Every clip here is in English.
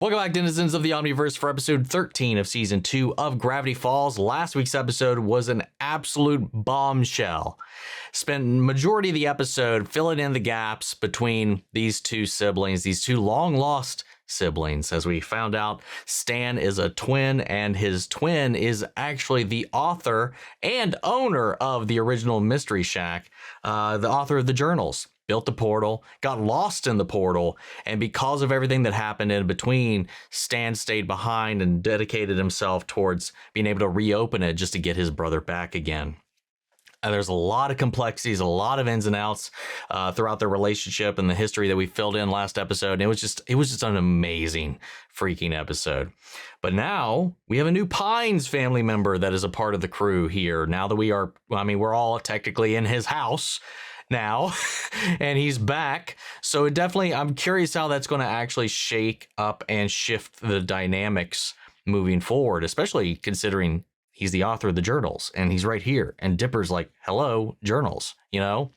Welcome back, denizens of the Omniverse, for episode 13 of season 2 of Gravity Falls. Last week's episode was an absolute bombshell. Spent majority of the episode filling in the gaps between these two siblings, these two long-lost siblings, as we found out Stan is a twin, and his twin is actually the author and owner of the original Mystery Shack, the author of the journals. Built the portal, got lost in the portal, and because of everything that happened in between, Stan stayed behind and dedicated himself towards being able to reopen it just to get his brother back again. And there's a lot of complexities, a lot of ins and outs throughout their relationship and the history that we filled in last episode. And it was just an amazing freaking episode. But now we have a new Pines family member that is a part of the crew here. Now that we're all technically in his house now, and he's back. So it definitely, I'm curious how that's going to actually shake up and shift the dynamics moving forward, especially considering he's the author of the journals and he's right here, and Dipper's like, hello, journals, you know?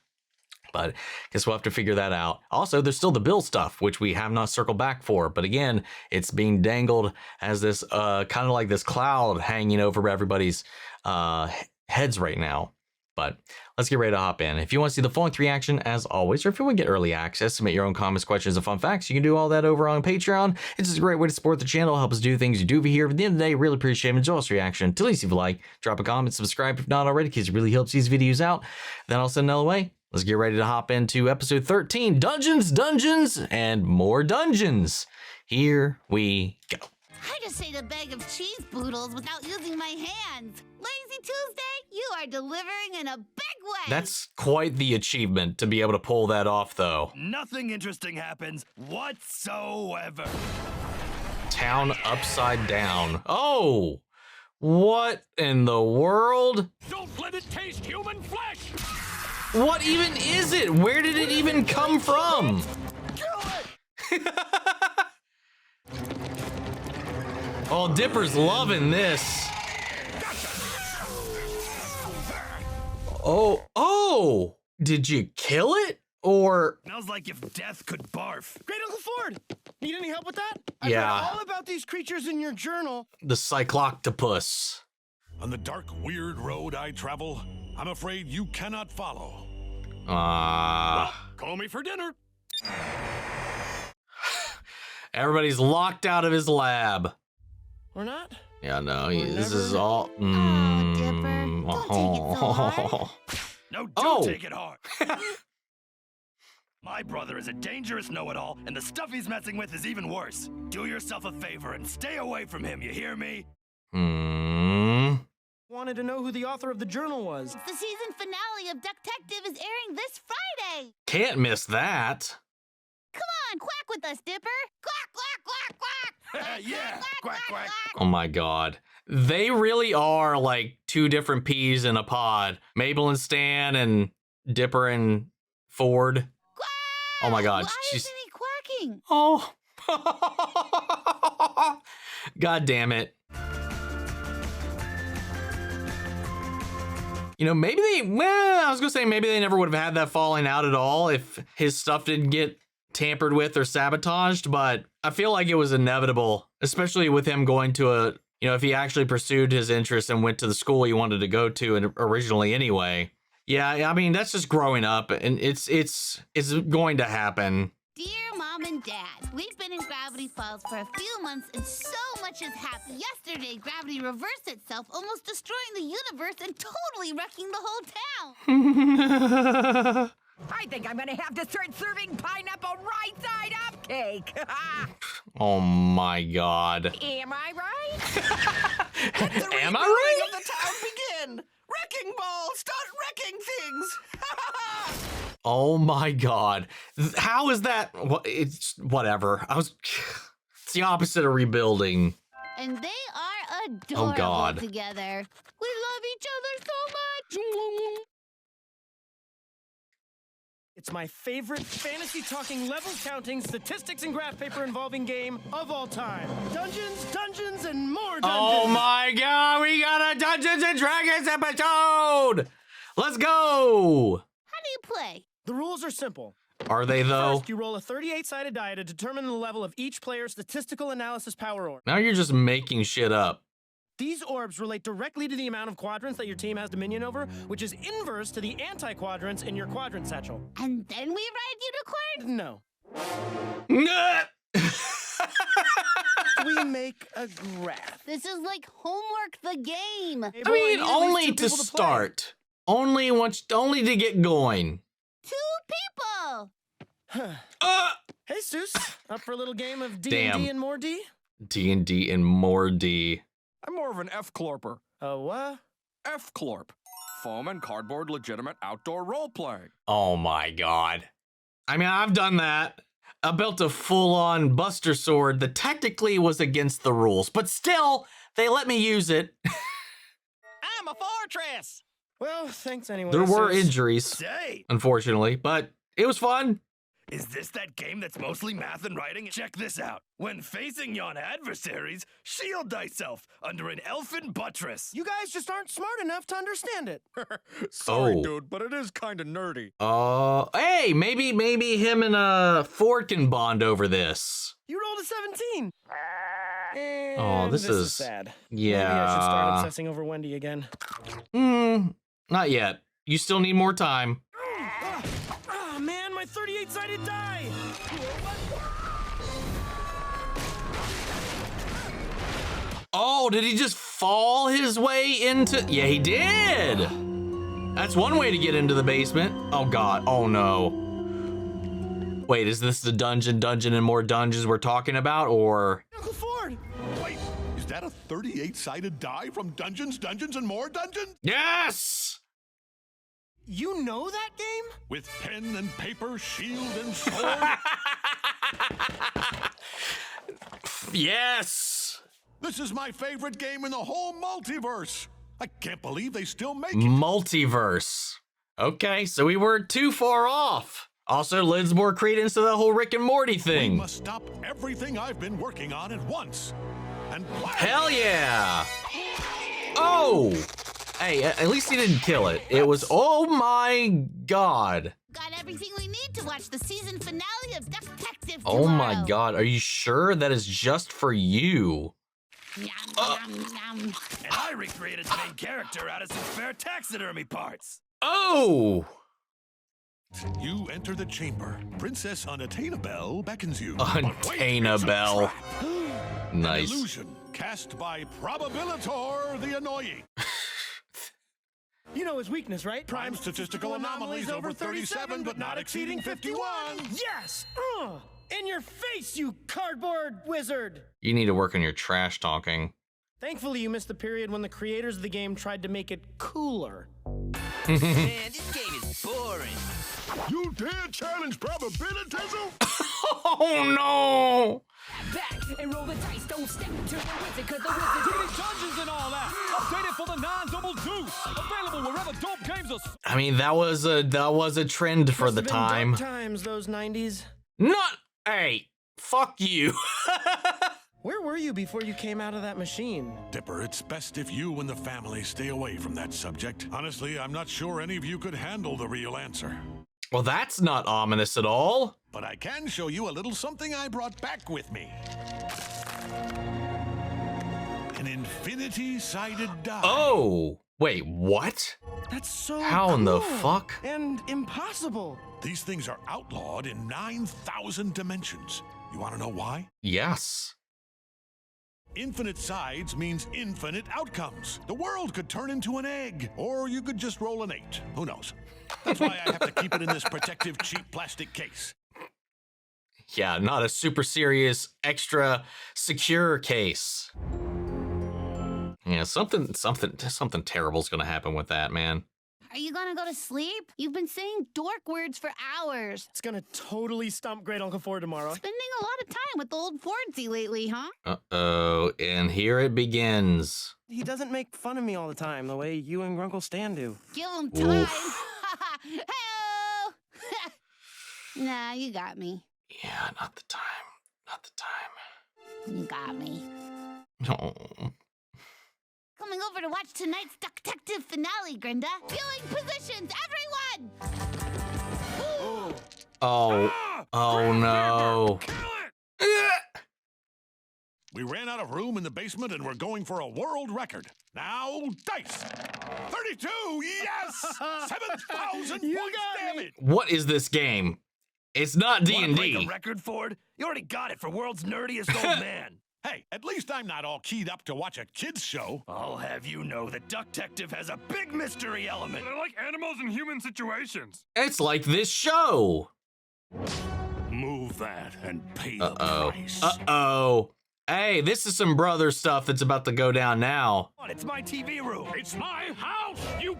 But guess we'll have to figure that out. Also, there's still the Bill stuff, which we have not circled back for. But again, it's being dangled as this kind of like this cloud hanging over everybody's heads right now. But let's get ready to hop in. If you want to see the full-length reaction, as always, or if you want to get early access, submit your own comments, questions, and fun facts, you can do all that over on Patreon. It's just a great way to support the channel, help us do things you do over here. But at the end of the day, really appreciate it. Enjoy this reaction. Till least if you like, drop a comment, subscribe if not already, because it really helps these videos out. Then I'll send another way. Let's get ready to hop into episode 13, Dungeons, Dungeons, and more dungeons. Here we go. I just ate a bag of cheese boodles without using my hands. Lazy Tuesday, you are delivering in a big way. That's quite the achievement to be able to pull that off, though. Nothing interesting happens whatsoever. Town upside down. Oh, what in the world? Don't let it taste human flesh. What even is it? Where did it even come from? Kill it. Oh, Dipper's loving this. Oh, did you kill it? Or... Smells like if death could barf. Great Uncle Ford, need any help with that? Yeah. I've read all about these creatures in your journal. The Cycloctopus. On the dark, weird road I travel, I'm afraid you cannot follow. Call me for dinner. Everybody's locked out of his lab. Or not? Yeah, no, this never- is all... Dipper, don't take it so hard. No, don't Oh. take it hard. My brother is a dangerous know-it-all, and the stuff he's messing with is even worse. Do yourself a favor and stay away from him, you hear me? Wanted to know who the author of the journal was. The season finale of Ducktective is airing this Friday. Can't miss that. Come on, quack with us, Dipper. Quack, quack, quack, quack. Yeah, quack, quack. Oh my god. They really are like two different peas in a pod. Mabel and Stan and Dipper and Ford. Quack! Oh my god. Why She's... isn't he quacking? Oh. God damn it. You know, maybe I was gonna say maybe they never would have had that falling out at all if his stuff didn't get tampered with or sabotaged, but I feel like it was inevitable, especially with him going to if he actually pursued his interests and went to the school he wanted to go to and originally anyway. Yeah, I mean, that's just growing up, and it's going to happen. Dear Mom and Dad, we've been in Gravity Falls for a few months and so much has happened. Yesterday, gravity reversed itself, almost destroying the universe and totally wrecking the whole town. I think I'm gonna have to start serving pineapple right side up cake. Oh my god. Am I right? Am I right? Of the town begin. Wrecking ball, start wrecking things. Oh my god. How is that? It's whatever. It's the opposite of rebuilding. And they are adorable God. together. We love each other so much. It's my favorite fantasy talking level counting statistics and graph paper involving game of all time. Dungeons, Dungeons, and more dungeons. Oh my god, we got a Dungeons and Dragons episode! Let's go! How do you play? The rules are simple. Are they, though? First, you roll a 38-sided die to determine the level of each player's statistical analysis power orb. Now you're just making shit up. These orbs relate directly to the amount of quadrants that your team has dominion over, which is inverse to the anti-quadrants in your quadrant satchel. And then we ride unicorn? No. Nah. We make a graph. This is like homework the game. Hey, I boy, mean, need at least only two to people play. start. Only to get going. 2 people. Hey, Soos, up for a little game of Damn. D&D and more D? D&D and more D. I'm more of an F-Clorper. What? F-Clorp. Foam and cardboard legitimate outdoor role-playing. Oh my god. I mean, I've done that. I built a full-on Buster Sword that technically was against the rules, but still, they let me use it. I'm a fortress! Well, thanks anyway, There were Soos. injuries, Say, unfortunately, but it was fun. is this that game that's mostly math and writing? Check this out. When facing yon adversaries, shield thyself under an elfin buttress. You guys just aren't smart enough to understand it. Sorry, Oh. dude, but it is kind of nerdy. Hey, maybe him and Ford can bond over this. You rolled a 17. Oh, And this is sad. yeah. Maybe I should start obsessing over Wendy again. Not yet. You still need more time. Ah, man, my 38-sided die! Oh, did he just fall his way into... Yeah, he did! That's one way to get into the basement. Oh, God. Oh, no. Wait, is this the dungeon and more dungeons we're talking about, or... Uncle Ford! Wait, is that a 38-sided die from Dungeons, and More Dungeons? Yes! You know that game? With pen and paper, shield and sword? Yes! This is my favorite game in the whole multiverse. I can't believe they still make it. Multiverse. Okay, so we weren't too far off. Also lends more credence to the whole Rick and Morty We thing. must stop everything I've been working on at once. And blast Hell yeah! Oh! Hey, at least he didn't kill it. It was, oh my god. Got everything we need to watch the season finale of Detective Oh my tomorrow. god, are you sure that is just for you? Yum, yum, yum. And I recreated the main character out of some spare taxidermy parts. Oh! You enter the chamber. Princess Unattainable beckons you. But wait, it's a Unattainable. trap. An Nice. illusion cast by Probabilitor the Annoying. You know his weakness, right? Prime statistical anomalies over 37, but not exceeding 51. Yes! In your face, you cardboard wizard! You need to work on your trash talking. Thankfully, you missed the period when the creators of the game tried to make it cooler. Man, this game is boring. You dare challenge probabilitism? Oh no! Back and roll the dice. Don't step to the wizard, cause the wizard. Dungeons and all that. Updated for the non-double deuce. Available wherever dope games are. I mean, that was a trend for Must the have been dark time. times, those 90s. Not, hey, fuck you. Where were you before you came out of that machine? Dipper, it's best if you and the family stay away from that subject. Honestly, I'm not sure any of you could handle the real answer. Well, that's not ominous at all. But I can show you a little something I brought back with me. An infinity-sided die. Oh, wait, what? That's so How in the cool fuck? And impossible. These things are outlawed in 9,000 dimensions. You want to know why? Yes. Infinite sides means infinite outcomes. The world could turn into an egg, or you could just roll an 8. Who knows? That's why I have to keep it in this protective, cheap plastic case. Yeah, not a super serious, extra secure case. Yeah, something terrible's gonna happen with that, man. Are you gonna go to sleep? You've been saying dork words for hours. It's gonna totally stump Great Uncle Ford tomorrow. Spending a lot of time with old Fordsy lately, huh? Uh-oh, and here it begins. He doesn't make fun of me all the time the way you and Grunkle Stan do. Give him time. Oof. Hey-oh! Nah, you got me. Yeah, not the time. Not the time. You got me. No. Coming over to watch tonight's Detective finale, Grinda. Viewing positions, everyone! Oh. Oh no. We ran out of room in the basement and we're going for a world record. Now, dice. 32, yes! 7,000 You points, got damn me. it! What is this game? It's not Wanna break a D&D. record, Ford? You already got it for world's nerdiest old man. Hey, at least I'm not all keyed up to watch a kid's show. I'll have you know that Ducktective has a big mystery element. They're like animals in human situations. It's like this show. Move that and pay the Uh-oh. price. Uh-oh. Hey, this is some brother stuff that's about to go down now. It's my TV room. It's my house, you...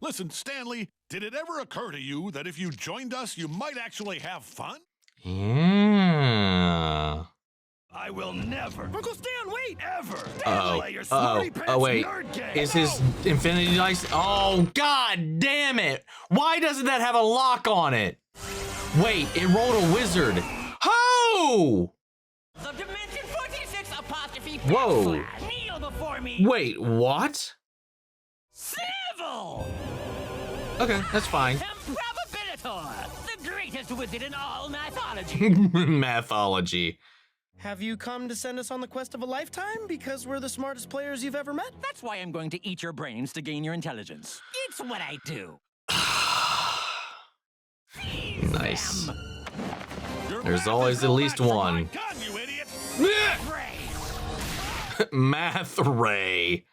Listen, Stanley, did it ever occur to you that if you joined us, you might actually have fun? Yeah. I will never, Uncle Stan, wait! ever Uh-oh. play your Uh-oh. smarty pants Oh, wait. nerd game. Is his infinity dice? Oh, god damn it. Why doesn't that have a lock on it? Wait, it rolled a wizard. Oh! The Dimension 46 apostrophe Whoa. kneel before me. Wait, what? Civil! Okay, that's fine. Improbabilitor, the greatest wizard in all mythology. Mathology. Have you come to send us on the quest of a lifetime because we're the smartest players you've ever met? That's why I'm going to eat your brains to gain your intelligence. It's what I do. Nice. Your There's math always is at no least match for one. my gun, you idiot! Math Ray.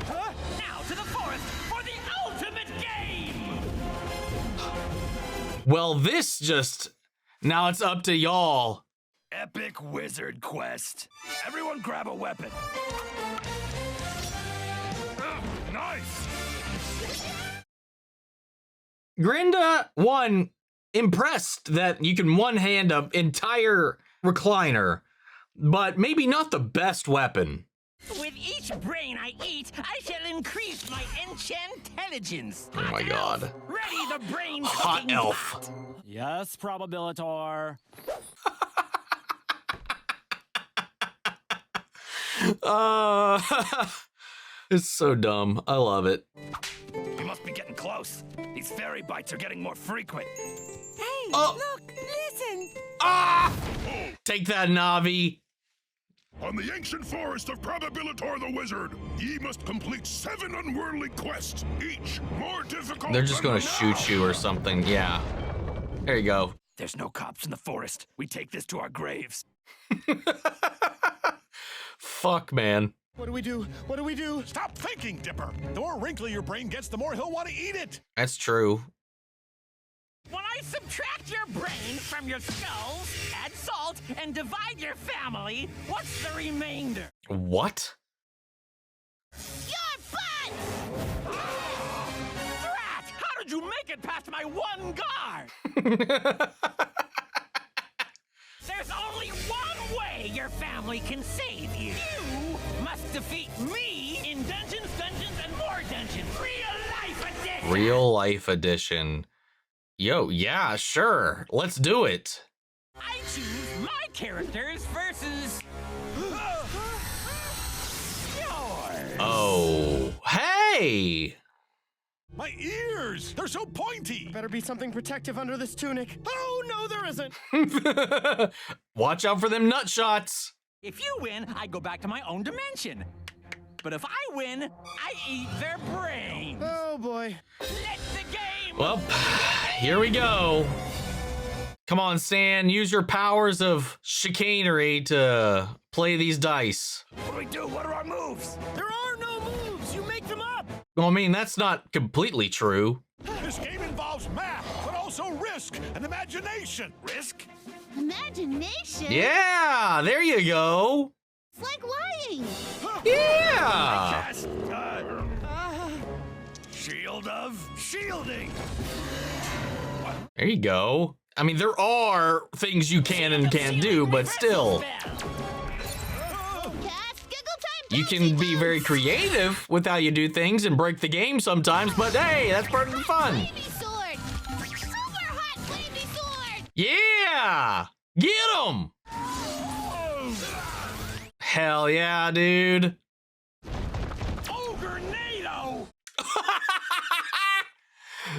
Now to the forest for the ultimate game! Well, this just... Now it's up to y'all. Epic wizard quest. Everyone grab a weapon. Nice. Grinda, one, impressed that you can one-hand an entire recliner, but maybe not the best weapon. With each brain I eat, I shall increase my enchantelligence. Oh my god. Ready the brain Hot cooking elf. pot. Yes, Probabilitor. It's so dumb. I love it. We must be getting close. These fairy bites are getting more frequent. Hey, Oh. look, listen. Ah! Take that, Navi. On the ancient forest of Probabilitor the Wizard, ye must complete 7 unworldly quests, each more difficult. They're just than gonna the shoot you or something. Yeah. There you go. There's no cops in the forest. We take this to our graves. Fuck, man. What do we do? What do we do? Stop thinking, Dipper! The more wrinkly your brain gets, the more he'll want to eat it! That's true. When I subtract your brain from your skulls, add salt, and divide your family, what's the remainder? What? Your butt! Drat! How did you make it past my one guard? There's only one way your family can save you. You must defeat me in Dungeons, Dungeons, and More Dungeons. Real life edition. Real life edition. Yo, yeah, sure. Let's do it. I choose my characters versus yours. Oh, hey! My ears! They're so pointy! Better be something protective under this tunic. Oh, no, there isn't. Watch out for them nut shots. If you win, I go back to my own dimension. But if I win, I eat their brains. Oh, boy. Let the game. Well, here we go. Come on, Stan, use your powers of chicanery to play these dice. What do we do? What are our moves? There are no moves. You make them up. Well, I mean, that's not completely true. This game involves math, but also risk and imagination! Risk? Imagination? Yeah, there you go. It's like lying. Yeah. Cast, shield of shielding. There you go. I mean, there are things you can and can't do, but still, Cast giggle time. you can be very creative with how you do things and break the game sometimes, but hey, that's part of the fun. Wavy sword. Super hot wavy sword. Yeah! Get him! Hell yeah, dude. Ogre-nado!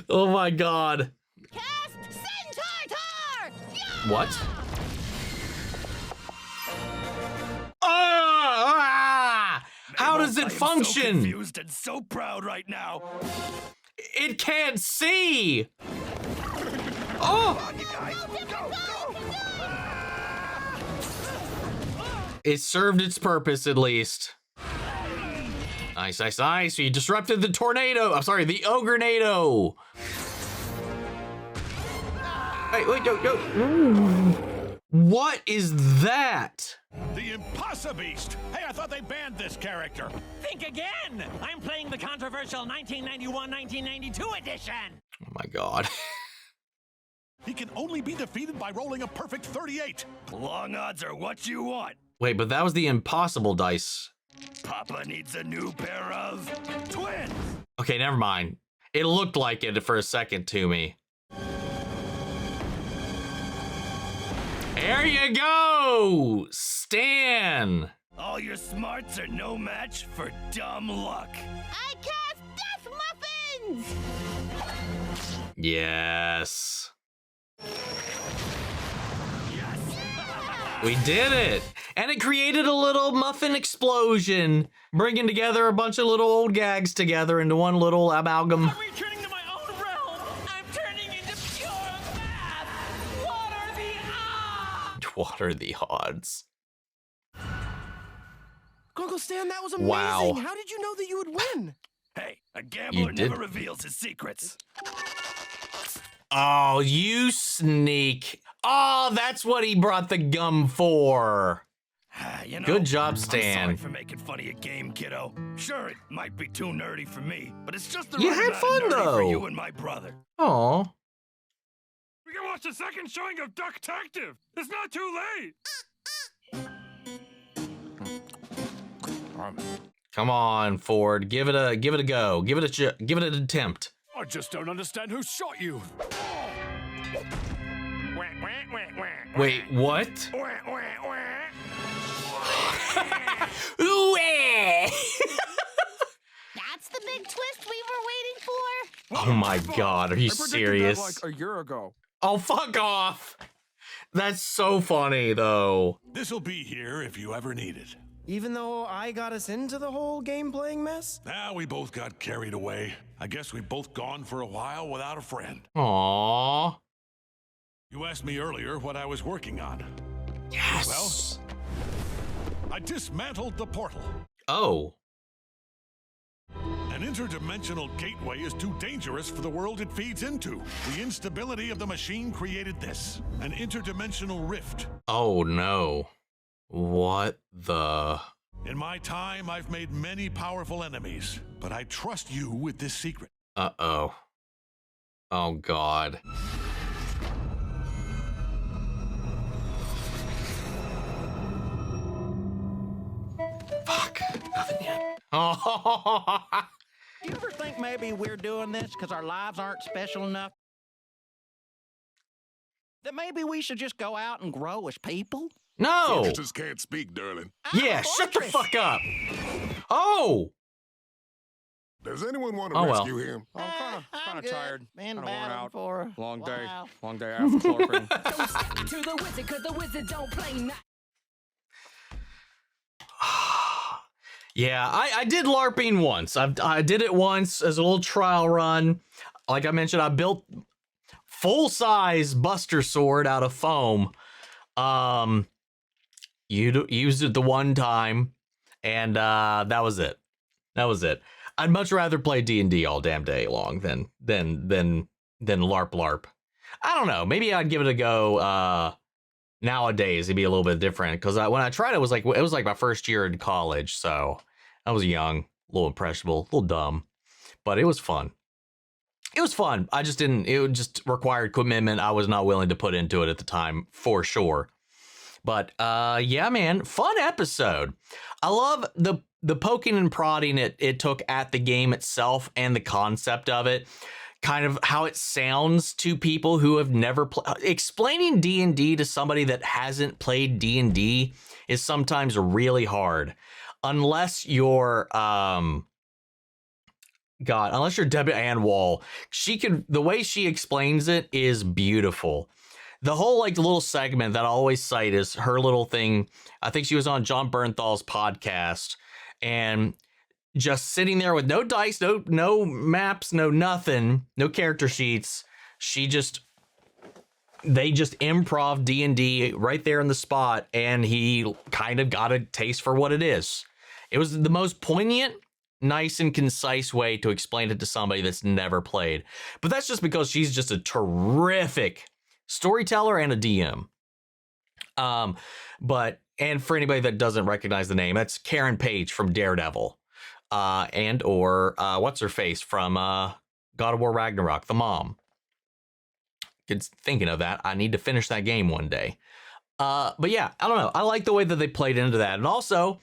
Oh my god. Cast What? Ah! How does it function? I am so confused and so proud right now. It can't see. Oh! Come on, you guys. Go, go. It served its purpose at least. Nice, nice, nice. You disrupted the tornado. I'm sorry, the ogre-nado. Hey, wait, no. What is that? The Impossibeast! Hey, I thought they banned this character. Think again! I'm playing the controversial 1991-1992 edition! Oh my god. He can only be defeated by rolling a perfect 38. Long odds are what you want. Wait, but that was the impossible dice. Papa needs a new pair of twins. Okay, never mind. It looked like it for a second to me. There you go, Stan. All your smarts are no match for dumb luck. I cast Death Muffins! Yes. We did it. And it created a little muffin explosion, bringing together a bunch of little old gags together into one little amalgam. I'm returning to my own realm. I'm turning into pure math. What are the odds? What are the odds? Uncle Stan, that was amazing. Wow. How did you know that you would win? Hey, a gambler never reveals his secrets. Oh, you sneak. Oh, that's what he brought the gum for. You know, good job, I'm Stan. sorry for making fun of your game, kiddo. Sure, it might be too nerdy for me, but it's just the You right had amount fun, of nerdy though. for you and my brother. Oh. We can watch the second showing of Duck-tective. It's not too late. Come on, Ford. Give it a go. Give it an attempt. I just don't understand who shot you. Wait, what? That's the big twist we were waiting for? Oh my god, are you serious? That like a year ago. Oh, fuck off. That's so funny, though. This'll be here if you ever need it. Even though I got us into the whole game-playing mess? Now we both got carried away. I guess we've both gone for a while without a friend. Aww. You asked me earlier what I was working on. Yes. Well, I dismantled the portal. Oh. An interdimensional gateway is too dangerous for the world it feeds into. The instability of the machine created this, an interdimensional rift. Oh no. What the? In my time, I've made many powerful enemies, but I trust you with this secret. Uh-oh. Oh god. Fuck. Nothing yet. Oh. Do you ever think maybe we're doing this because our lives aren't special enough? That maybe we should just go out and grow as people? No! Fortresses can't speak, darling. Yeah, shut the fuck up! Oh! Does anyone want to Oh, well. rescue him? I'm kind of tired. Been Kind of worn battling out. for a Long day. while. Long day after chloroquine. Don't step to the wizard, cause the wizard don't play nice. Yeah, I did LARPing once. I did it once as a little trial run. Like I mentioned, I built full-size Buster Sword out of foam. Used it the one time, and that was it. That was it. I'd much rather play D&D all damn day long than LARP. I don't know. Maybe I'd give it a go. Nowadays, it'd be a little bit different because when I tried it, it was like my first year in college, so I was young, a little impressionable, a little dumb, but it was fun. It was fun. I just didn't. It just required commitment I was not willing to put into it at the time, for sure. But yeah, man, fun episode. I love the poking and prodding it took at the game itself and the concept of it. Kind of how it sounds to people who have never played. Explaining D&D to somebody that hasn't played D&D is sometimes really hard. Unless you're, unless you're Debbie Ann Wall. The way she explains it is beautiful. The whole like little segment that I always cite is her little thing. I think she was on John Bernthal's podcast, and just sitting there with no dice, no maps, no nothing, no character sheets. They just improv D&D right there in the spot, and he kind of got a taste for what it is. It was the most poignant, nice and concise way to explain it to somebody that's never played. But that's just because she's just a terrific storyteller and a DM. And for anybody that doesn't recognize the name, that's Karen Page from Daredevil. Or what's her face from God of War Ragnarok, the mom. Thinking of that, I need to finish that game one day. But yeah, I don't know. I like the way that they played into that. And also,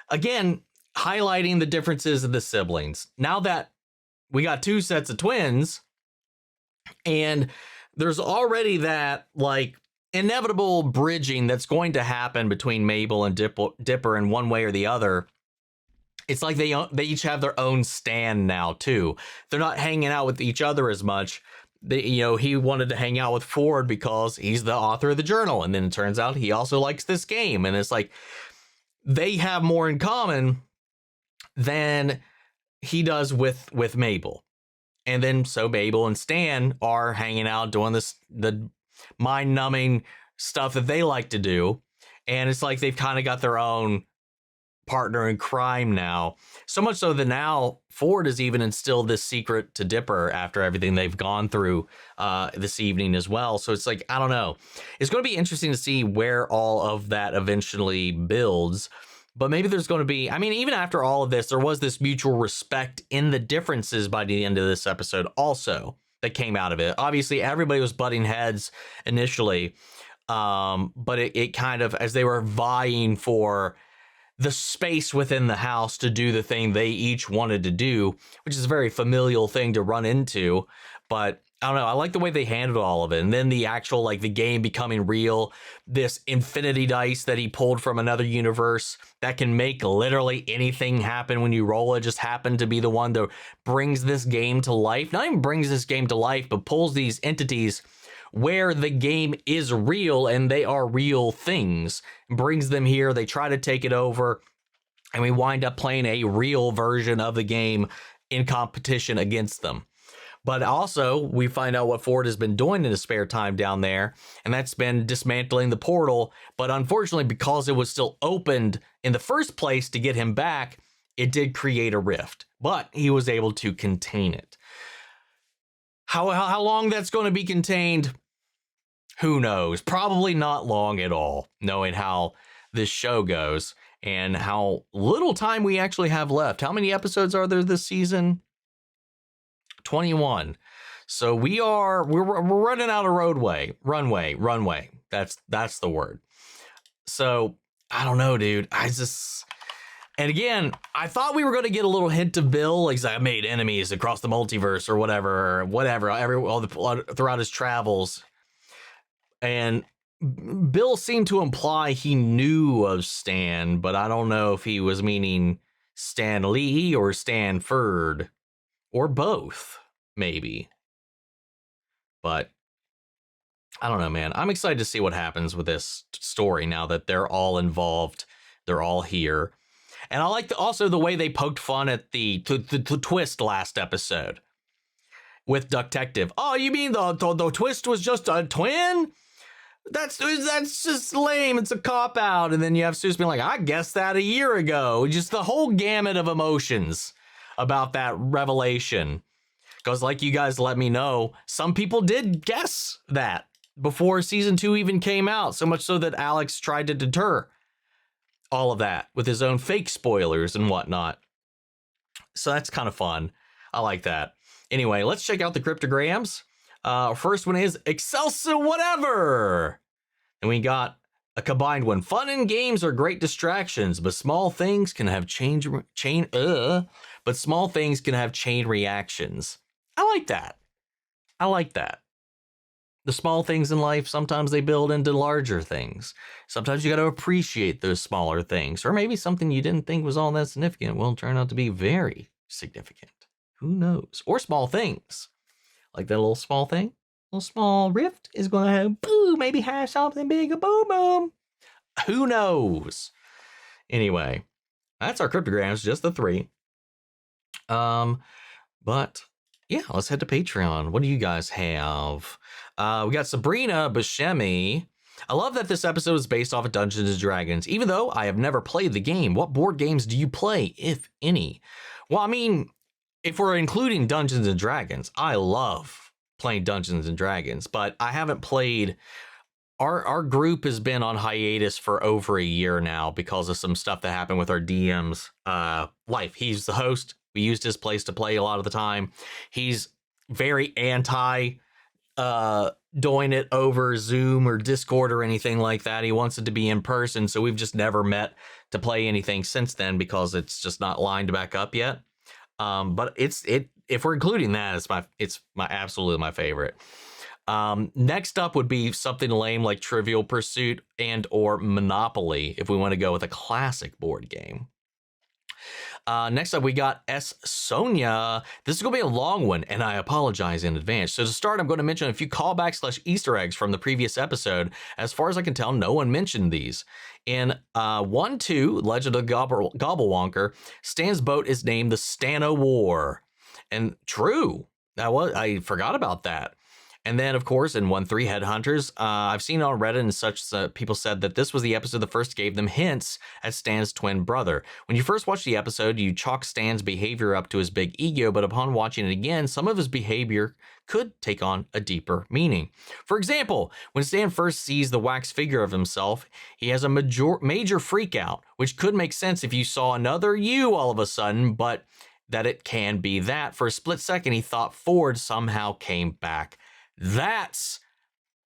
again, highlighting the differences of the siblings. Now that we got 2 sets of twins, and there's already that like inevitable bridging that's going to happen between Mabel and Dipper in one way or the other. It's like they each have their own stand now too. They're not hanging out with each other as much. He wanted to hang out with Ford because he's the author of the journal, and then it turns out he also likes this game, and it's like they have more in common than he does with Mabel. And then so Mabel and Stan are hanging out doing the mind-numbing stuff that they like to do, and it's like they've kind of got their own partner in crime now. So much so that now Ford has even instilled this secret to Dipper after everything they've gone through this evening as well. So it's like, I don't know. It's going to be interesting to see where all of that eventually builds. But maybe there's going to be, I mean, even after all of this, there was this mutual respect in the differences by the end of this episode also that came out of it. Obviously, everybody was butting heads initially. But it kind of, as they were vying for the space within the house to do the thing they each wanted to do, which is a very familial thing to run into. But I don't know, I like the way they handled all of it. And then the actual, like the game becoming real, this infinity dice that he pulled from another universe that can make literally anything happen when you roll it, just happened to be the one that brings this game to life. Not even brings this game to life, but pulls these entities where the game is real and they are real things, brings them here. They try to take it over, and we wind up playing a real version of the game in competition against them. But also, we find out what Ford has been doing in his spare time down there, and that's been dismantling the portal. But unfortunately, because it was still opened in the first place to get him back, it did create a rift, but he was able to contain it. How long that's going to be contained, who knows? Probably not long at all, knowing how this show goes and how little time we actually have left. How many episodes are there this season? 21. So we're running out of runway. That's the word. So I don't know, dude. And again, I thought we were going to get a little hint of Bill, like I made enemies across the multiverse or whatever, throughout his travels. And Bill seemed to imply he knew of Stan, but I don't know if he was meaning Stan Lee or Stanford or both, maybe. But I don't know, man. I'm excited to see what happens with this story now that they're all involved. They're all here. And I like also the way they poked fun at the twist last episode with Ducktective. Oh, you mean the twist was just a twin? That's just lame. It's a cop-out. And then you have Soos being like, I guessed that a year ago. Just the whole gamut of emotions about that revelation. Because like you guys let me know, some people did guess that before season 2 even came out. So much so that Alex tried to deter all of that with his own fake spoilers and whatnot. So that's kind of fun. I like that. Anyway, let's check out the cryptograms. First one is Excelsior whatever. And we got a combined one. Fun and games are great distractions, but small things can have chain reactions. I like that. The small things in life, sometimes they build into larger things. Sometimes you got to appreciate those smaller things, or maybe something you didn't think was all that significant will turn out to be very significant. Who knows? Or small things. Like that little small thing little small rift is going to have, boo, maybe have something big, a boom, boom. Who knows? Anyway, that's our cryptograms, just the 3. But yeah, let's head to Patreon. What do you guys have? We got Sabrina Buscemi. I love that this episode is based off of Dungeons & Dragons. Even though I have never played the game, what board games do you play, if any? Well, I mean, if we're including Dungeons & Dragons, I love playing Dungeons & Dragons, but I haven't played... Our group has been on hiatus for over a year now because of some stuff that happened with our DM's life. He's the host. We used his place to play a lot of the time. He's very anti doing it over Zoom or Discord or anything like that. He wants it to be in person, so we've just never met to play anything since then because it's just not lined back up yet. But if we're including that, it's my absolutely my favorite. Next up would be something lame like Trivial Pursuit and or Monopoly if we want to go with a classic board game. Next up, we got S. Sonia. This is going to be a long one, and I apologize in advance. So to start, I'm going to mention a few callbacks / Easter eggs from the previous episode. As far as I can tell, no one mentioned these. In 1-2, Legend of Gobblewonker, Stan's boat is named the Stano War. And true, I forgot about that. And then, of course, in 1-3 Headhunters, I've seen on Reddit and such, people said that this was the episode that first gave them hints at Stan's twin brother. When you first watch the episode, you chalk Stan's behavior up to his big ego, but upon watching it again, some of his behavior could take on a deeper meaning. For example, when Stan first sees the wax figure of himself, he has a major freak out, which could make sense if you saw another you all of a sudden, but that it can be that. For a split second, he thought Ford somehow came back. That's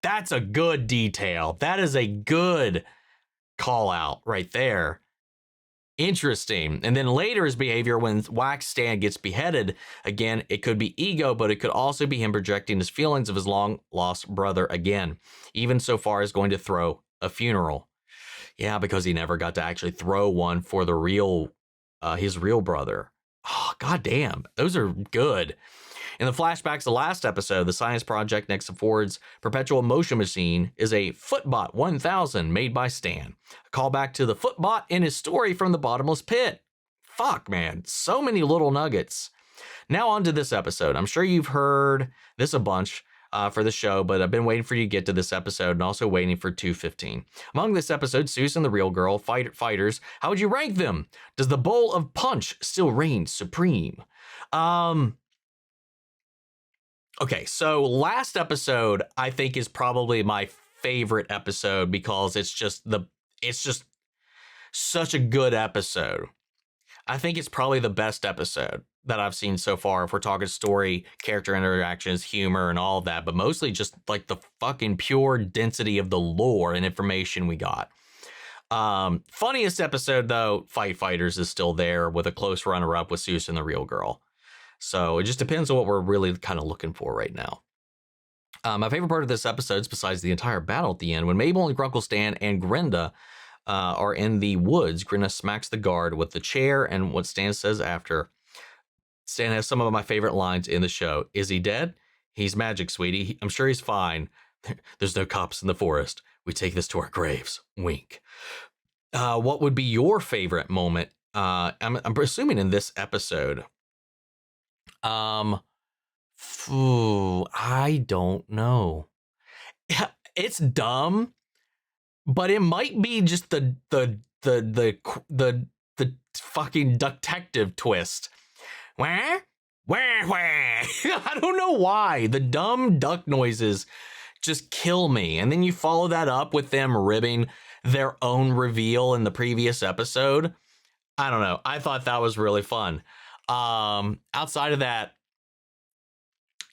a good detail. That is a good call out right there. Interesting. And then later his behavior when Wax Stan gets beheaded, again, it could be ego, but it could also be him projecting his feelings of his long lost brother again, even so far as going to throw a funeral. Yeah, because he never got to actually throw one for the his real brother. Oh, goddamn. Those are good. In the flashbacks, the last episode, the science project next to Ford's perpetual motion machine is a Footbot 1000 made by Stan. A callback to the Footbot in his story from the bottomless pit. Fuck, man. So many little nuggets. Now on to this episode. I'm sure you've heard this a bunch for the show, but I've been waiting for you to get to this episode and also waiting for 215. Among this episode, Soos and the Real Girl, fighters, how would you rank them? Does the bowl of punch still reign supreme? Okay, so last episode I think is probably my favorite episode because it's just such a good episode. I think it's probably the best episode that I've seen so far if we're talking story, character interactions, humor, and all of that, but mostly just like the fucking pure density of the lore and information we got. Funniest episode though, Fighters is still there with a close runner-up with Soos and the Real Girl. So it just depends on what we're really kind of looking for right now. My favorite part of this episode is besides the entire battle at the end, when Mabel and Grunkle Stan and Grinda are in the woods, Grinda smacks the guard with the chair and what Stan says after. Stan has some of my favorite lines in the show. Is he dead? He's magic, sweetie. I'm sure he's fine. There's no cops in the forest. We take this to our graves. Wink. What would be your favorite moment? I'm assuming in this episode. I don't know. It's dumb, but it might be just the fucking detective twist. Wah, wah, wah. I don't know why. The dumb duck noises just kill me. And then you follow that up with them ribbing their own reveal in the previous episode. I don't know. I thought that was really fun. Outside of that,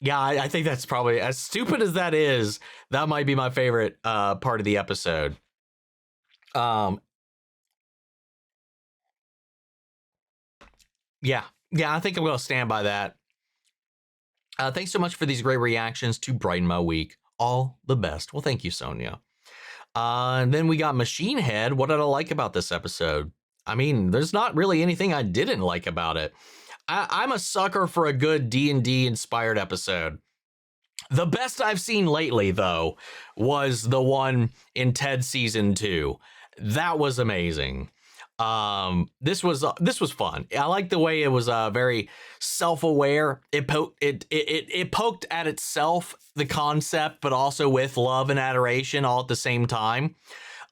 yeah, I think that's probably, as stupid as that is, that might be my favorite part of the episode. Yeah, I think I'm going to stand by that. Thanks so much for these great reactions to brighten my week. All the best. Well, thank you, Sonia. And then we got Machine Head. What did I like about this episode? I mean, there's not really anything I didn't like about it. I'm a sucker for a good D&D inspired episode. The best I've seen lately, though, was the one in Ted season 2. That was amazing. This was fun. I like the way it was very self-aware. It poked at itself, the concept, but also with love and adoration all at the same time.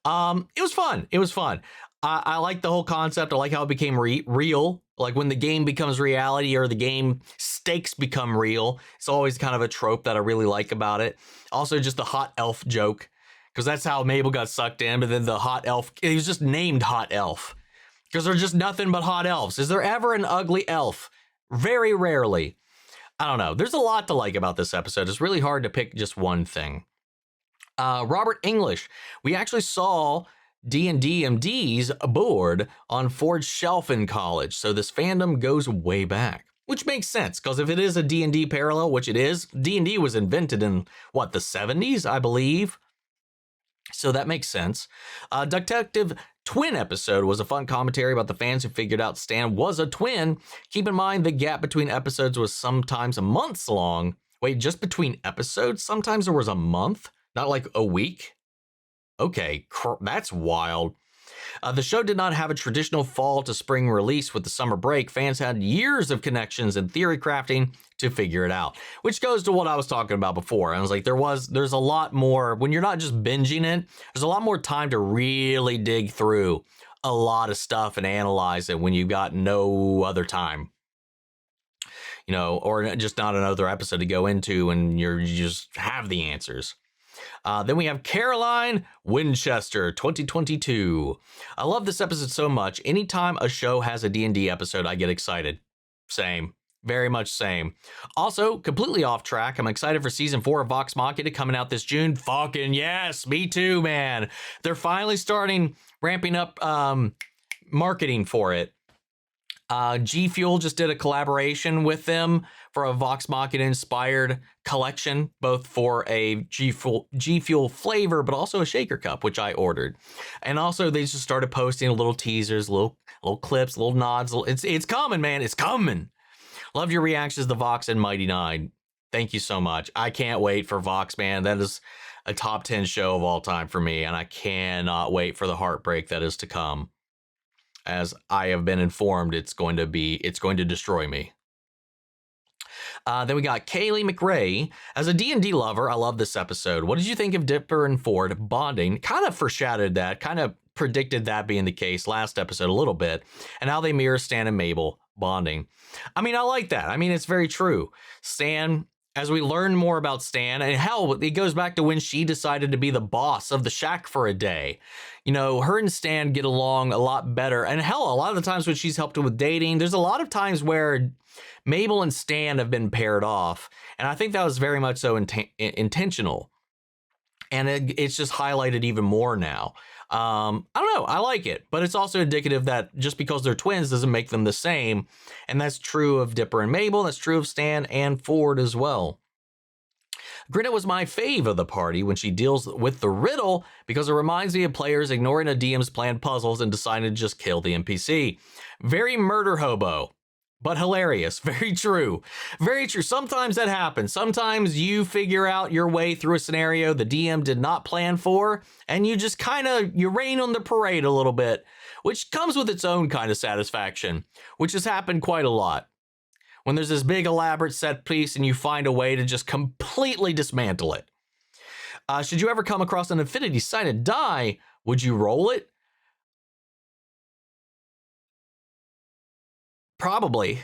It was fun. It was fun. I like the whole concept. I like how it became real. Like when the game becomes reality or the game stakes become real. It's always kind of a trope that I really like about it. Also, just the hot elf joke, because that's how Mabel got sucked in. But then the hot elf, he was just named Hot Elf because they're just nothing but hot elves. Is there ever an ugly elf? Very rarely. I don't know. There's a lot to like about this episode. It's really hard to pick just one thing. Robert English. We actually saw D&D MD's board on Ford's shelf in college, so this fandom goes way back, which makes sense because if it is a D&D parallel, which it is, D&D was invented in what, the 70s, I believe. So that makes sense. Detective Twin episode was a fun commentary about the fans who figured out Stan was a twin. Keep in mind the gap between episodes was sometimes months long. Wait, just between episodes? Sometimes there was a month, not like a week. Okay, that's wild. The show did not have a traditional fall to spring release with the summer break. Fans had years of connections and theory crafting to figure it out, which goes to what I was talking about before. I was like, there's a lot more, when you're not just binging it, there's a lot more time to really dig through a lot of stuff and analyze it when you've got no other time. You know, or just not another episode to go into and you just have the answers. Then we have Caroline Winchester 2022. I love this episode so much. Anytime a show has a D&D episode, I get excited. Same. Very much same. Also, completely off track. I'm excited for season 4 of Vox Machina coming out this June. Fucking yes. Me too, man. They're finally ramping up marketing for it. G Fuel just did a collaboration with them for a Vox Machina inspired collection, both for a G Fuel flavor, but also a shaker cup, which I ordered. And also they just started posting little teasers, little clips, little nods. It's coming, man. It's coming. Love your reactions to Vox and Mighty Nine. Thank you so much. I can't wait for Vox, man. That is a top 10 show of all time for me. And I cannot wait for the heartbreak that is to come. As I have been informed, it's going to destroy me. Then we got Kaylee McRae. As a D&D lover, I love this episode. What did you think of Dipper and Ford bonding? Kind of foreshadowed that, kind of predicted that being the case last episode a little bit, and how they mirror Stan and Mabel bonding. I mean, I like that. I mean, it's very true. Stan, as we learn more about Stan, and hell, it goes back to when she decided to be the boss of the shack for a day. You know, her and Stan get along a lot better. And hell, a lot of the times when she's helped him with dating, there's a lot of times where Mabel and Stan have been paired off. And I think that was very much so intentional. And it's just highlighted even more now. I don't know. I like it, but it's also indicative that just because they're twins doesn't make them the same. And that's true of Dipper and Mabel. That's true of Stan and Ford as well. Grinna was my fave of the party when she deals with the riddle because it reminds me of players ignoring a DM's planned puzzles and deciding to just kill the NPC. Very murder hobo, but hilarious. Very true. Very true. Sometimes that happens. Sometimes you figure out your way through a scenario the DM did not plan for, and you just you rain on the parade a little bit, which comes with its own kind of satisfaction, which has happened quite a lot. When there's this big elaborate set piece and you find a way to just completely dismantle it. Should you ever come across an Infinity Sided die, would you roll it? Probably.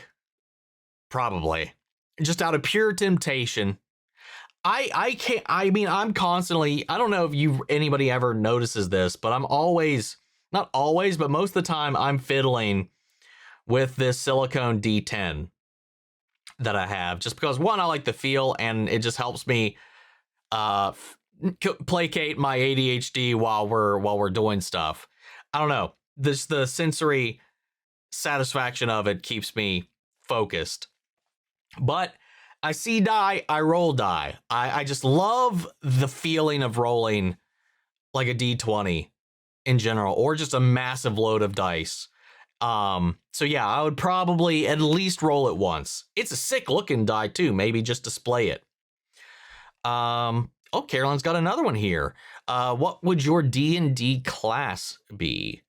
Just out of pure temptation. I'm constantly, I don't know if anybody ever notices this, but I'm always, not always, but most of the time I'm fiddling with this silicone D10 that I have, just because one, I like the feel and it just helps me placate my ADHD while we're doing stuff. I don't know. The sensory satisfaction of it keeps me focused. But I see die, I roll die. I just love the feeling of rolling like a D20 in general, or just a massive load of dice. So yeah, I would probably at least roll it once. It's a sick looking die too, maybe just display it. Oh, Caroline's got another one here. What would your D&D class be?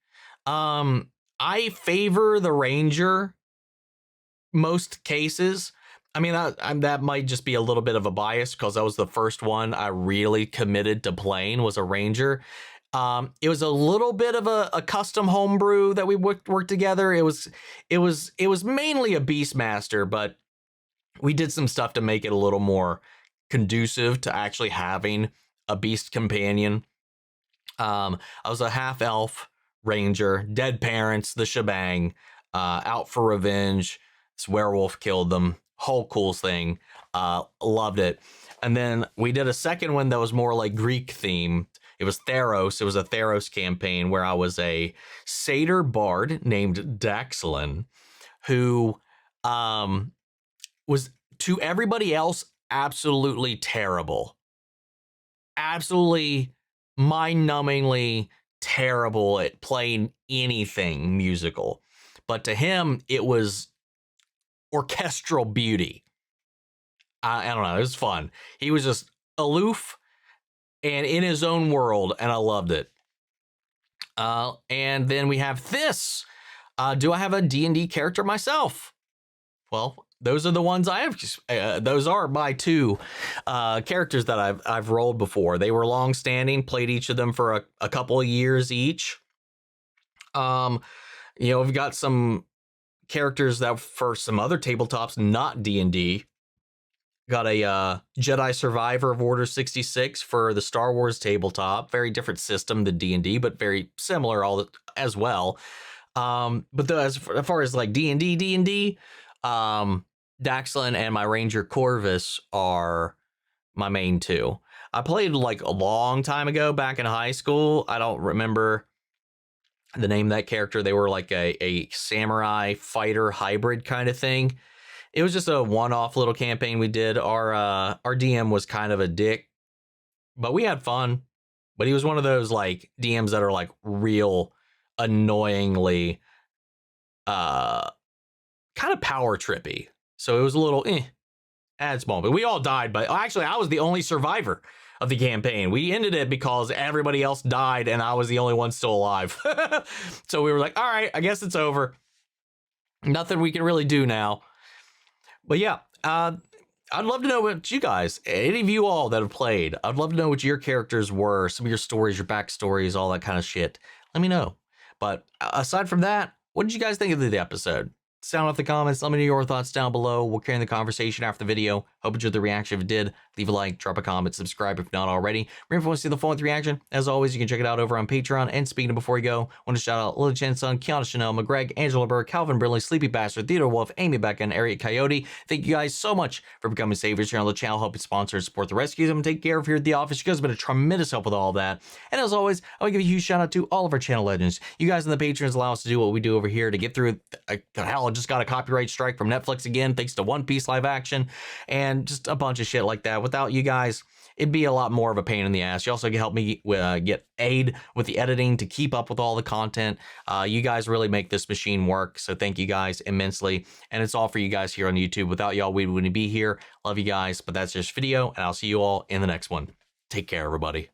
I favor the Ranger most cases. I mean, that might just be a little bit of a bias because that was the first one I really committed to playing was a Ranger. It was a little bit of a custom homebrew that we worked together. It was mainly a Beastmaster, but we did some stuff to make it a little more conducive to actually having a beast companion. I was a half elf Ranger, dead parents, the shebang, out for revenge. This werewolf killed them. Whole cool thing. Loved it. And then we did a second one that was more like Greek themed. It was Theros. It was a Theros campaign where I was a satyr bard named Daxlin, who was to everybody else absolutely terrible. Absolutely mind-numbingly terrible at playing anything musical. But to him, it was orchestral beauty. I don't know. It was fun. He was just aloof and in his own world, and I loved it. And then we have this. Do I have a D&D character myself? Well, those are the ones I have. Those are my two characters that I've rolled before. They were long-standing. Played each of them for a couple of years each. We've got some characters that for some other tabletops, not D&D. Got a Jedi Survivor of Order 66 for the Star Wars tabletop. Very different system than D&D, but very similar as well. But as far as like D&D, Daxlin and my Ranger Corvus are my main two. I played like a long time ago back in high school. I don't remember the name of that character. They were like a samurai fighter hybrid kind of thing. It was just a one-off little campaign we did. Our DM was kind of a dick, but we had fun. But he was one of those like DMs that are like real annoyingly kind of power trippy. So it was a little at small, but we all died. But actually, I was the only survivor of the campaign. We ended it because everybody else died and I was the only one still alive. So we were like, all right, I guess it's over. Nothing we can really do now. But yeah, I'd love to know what you guys, any of you all that have played, I'd love to know what your characters were, some of your stories, your backstories, all that kind of shit. Let me know. But aside from that, what did you guys think of the episode? Sound off the comments. Let me know your thoughts down below. We'll carry the conversation after the video. Hope you enjoyed the reaction. If you did, leave a like, drop a comment, subscribe if not already. Remember, if you want to see the full-length reaction, as always, you can check it out over on Patreon. And speaking of before we go, I want to shout out Lily Chen's son, Kiana Chanel, McGreg, Angela Burr, Calvin Brindley, Sleepy Bastard, Theodore Wolf, Amy Becca, and Ariat Coyote. Thank you guys so much for becoming saviors here on the channel. Help you sponsor and support the rescues. I'm going to take care of here at the office. You guys have been a tremendous help with all of that. And as always, I want to give a huge shout out to all of our channel legends. You guys in the Patrons allow us to do what we do over here to get through. Hell, I just got a copyright strike from Netflix again, thanks to One Piece live action and just a bunch of shit like that. Without you guys, it'd be a lot more of a pain in the ass. You also can help me get aid with the editing to keep up with all the content. You guys really make this machine work, so thank you guys immensely. And it's all for you guys here on YouTube. Without y'all, we wouldn't be here. Love you guys, but that's just video, and I'll see you all in the next one. Take care, everybody.